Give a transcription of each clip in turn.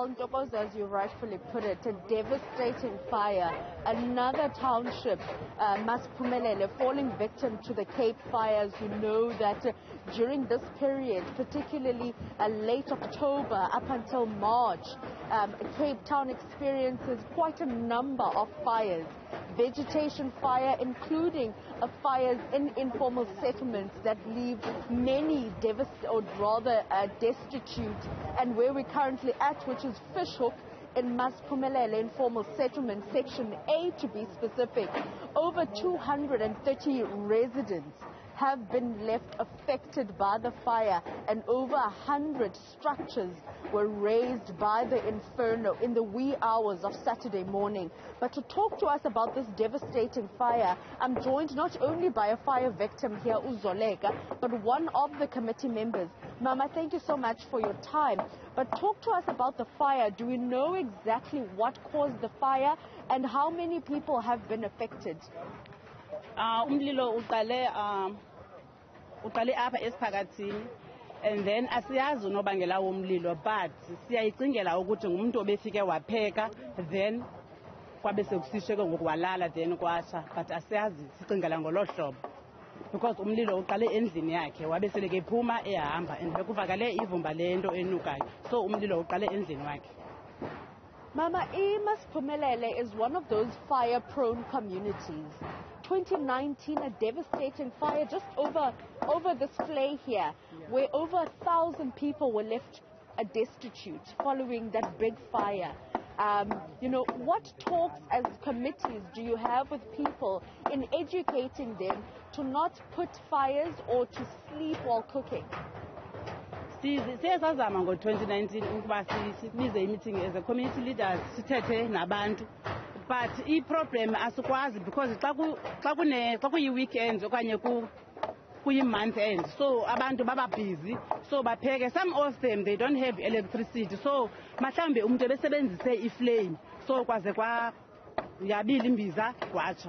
Well, Ntokozo, as you rightfully put it, a devastating fire. Another township, Masiphumelele, falling victim to the Cape fires. You know that during this period, particularly late October up until March, Cape Town experiences quite a number of fires. Vegetation fire, including fires in informal settlements that leave many destitute. And where we're currently at, which is Fishhook in Masiphumelele informal settlement, section A to be specific, over 230 residents have been left affected by the fire, and over 100 structures were razed by the inferno in the wee hours of Saturday morning. But to talk to us about this devastating fire, I'm joined not only by a fire victim here, Uzoleka, but one of the committee members. Mama, thank you so much for your time. But talk to us about the fire. Do we know exactly what caused the fire and how many people have been affected? Umlilo uqale apha esiphakathini, and then asiyazi unobangela womlilo, but siyayicingela ukuthi ngumuntu obefike wapheka then kwabe sekusishe ke ngokwalala then kwatsha, but asiyazi sicingela ngolo hlobo because umlilo uqale endlini yakhe wabe seleke ephuma ehamba and bekuvakale ivumba lento enukayo, so umlilo uqale endlini wakhe. Mama, Masiphumelele is one of those fire-prone communities. 2019, a devastating fire just over this splay here, where over 1,000 people were left destitute following that big fire. What talks as committees do you have with people in educating them to not put fires or to sleep while cooking? Siyazama ngo-2019 ukuba sibize i-meeting as a community leaders sithethe nabantu, but i-problem asikwazi because xa kuyi-weekends okanye kuyi-month end, so abantu baba busy, so bapheke. Some of them, they don't have electricity, so mhlawumbe umuntu ebesebenzise iflame, so kwaze yabila imbiza kwatsha.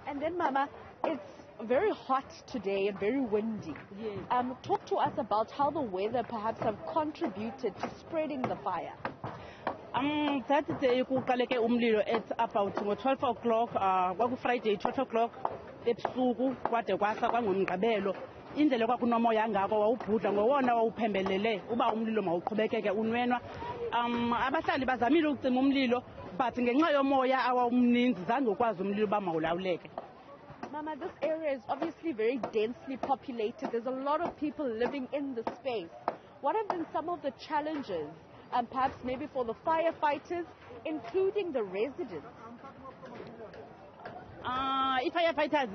And then, Mama, it's very hot today and very windy. Yes. Talk to us about how the weather perhaps have contributed to spreading the fire. That day kuqaleke umlilo at about 12 o'clock, Friday 12 o'clock ebusuku kwade kwasa kwangomgqibelo. Indlela kwakunomoya ngako wawubhudla ngowona wawuphembelele uba umlilo mawuqhubekeke unwenwa. Abahlali bazamile ukucima umlilo, but ngenxa yomoya awawumninzi zange ukwazi umlilo uba mawulawuleke. Mama, this area is obviously very densely populated. There's a lot of people living in the space. What have been some of the challenges, perhaps maybe for the firefighters, including the residents? I-firefighters,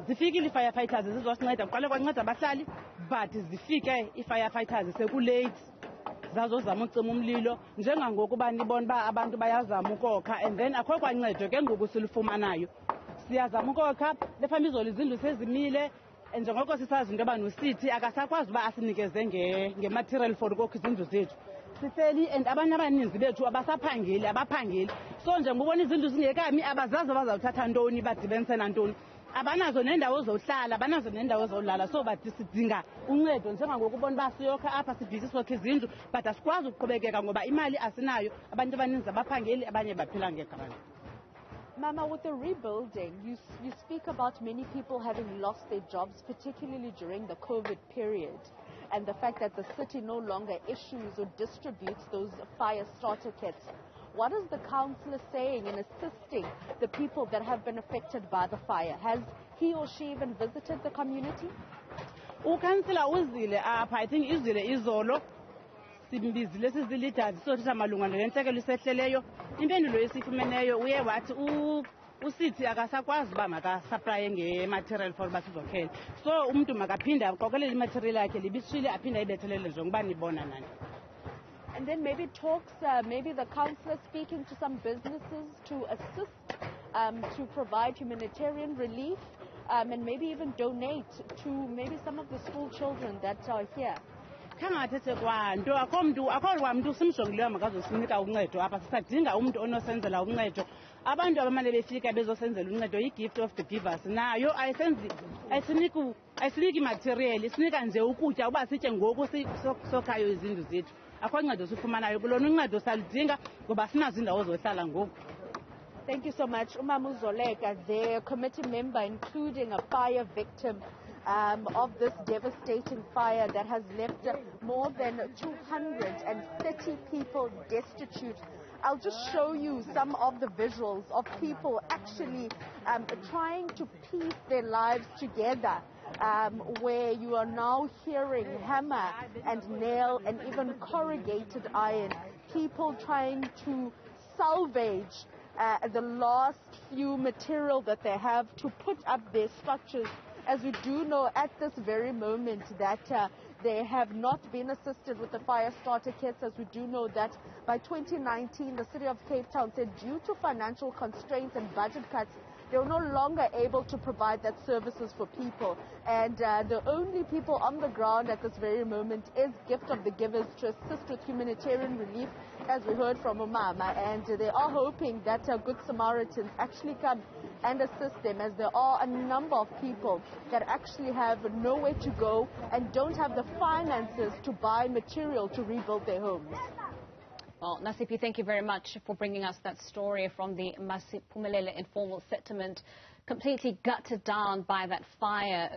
zifikile i-firefighters zizosinceda kuqale kwanceda abahlali, but zifike i-firefighters sekulate zazozama ucima umlilo njengangoku uba nibona uba abantu bayazama ukokha, and then akho kwancedo ke ngoku silufumanayo. Siyazama ukokha, befama izolo izindlu sezimile, njengoko sisazi into yoba noSithi akasakwazi uba asinikeze nge-material for ukokha izindlu zethu. Siseli and abanye abaninzi bethu abaphangeli, so njengobona izindlu zingekami abazazi bazawuthatha ntoni badibenise nantoni, abanazo nendawo zohlala, abanazo nendawo zolala, so bathi sidinga uncedo njengangoku ubona uba siyokha apha sibhisi sokha izindlu, but asikwazi ukuqhubekeka ngoba imali asinayo, abantu abaninzi abaphangeli, abanye baphila ngegranti. Mama, with the rebuilding, you speak about many people having lost their jobs, particularly during the COVID period, and the fact that the city no longer issues or distributes those fire starter kits. What is the councillor saying in assisting the people that have been affected by the fire? Has he or she even visited the community? Ukansila uzile apha, I think izile izolo, simbizile siziliders sothetha malunga nentlekelo isehleleyo. Impendulo esifumeneyo uye wathi uSithi akasakwazi uba makasupplye nge-material for uba sizokhela, so umntu makaphinde aqokelele imaterial yakhe libisishile aphinde ayibethelele njengoba nibona nani. And then maybe talks, maybe the councillor speaking to some businesses to assist, to provide humanitarian relief, and maybe even donate to maybe some of the school children that are here. Khangathethe kwanto akho kwamntu simjongileyo makazosinika uncedo apha, sisadinga umntu onosenzela uncedo. Abantu abamane befika bezosenzela uncedo, i-gift of the givers nayo ayisiniki material, isinika nje ukutya uba sitye ngoku sokhayo izindlu zethu. akho ncedo sifumanayo kulona uncedo saludinga ngoba sinazo indawo zohlala ngoku. Thank you so much. Umamu Zoleka, their committee member, including a fire victim of this devastating fire that has left more than 230 people destitute. I'll just show you some of the visuals of people actually trying to piece their lives together, where you are now hearing hammer and nail and even corrugated iron. People trying to salvage the last few material that they have to put up their structures, as we do know at this very moment that they have not been assisted with the fire starter kits, as we do know that by 2019 the City of Cape Town said due to financial constraints and budget cuts they were no longer able to provide that services for people. And the only people on the ground at this very moment is Gift of the Givers to assist with humanitarian relief, as we heard from Umama. And they are hoping that Good Samaritans actually come and assist them, as there are a number of people that actually have nowhere to go and don't have the finances to buy material to rebuild their homes. Well, Nasiphi, thank you very much for bringing us that story from the Masiphumelele informal settlement, completely gutted down by that fire.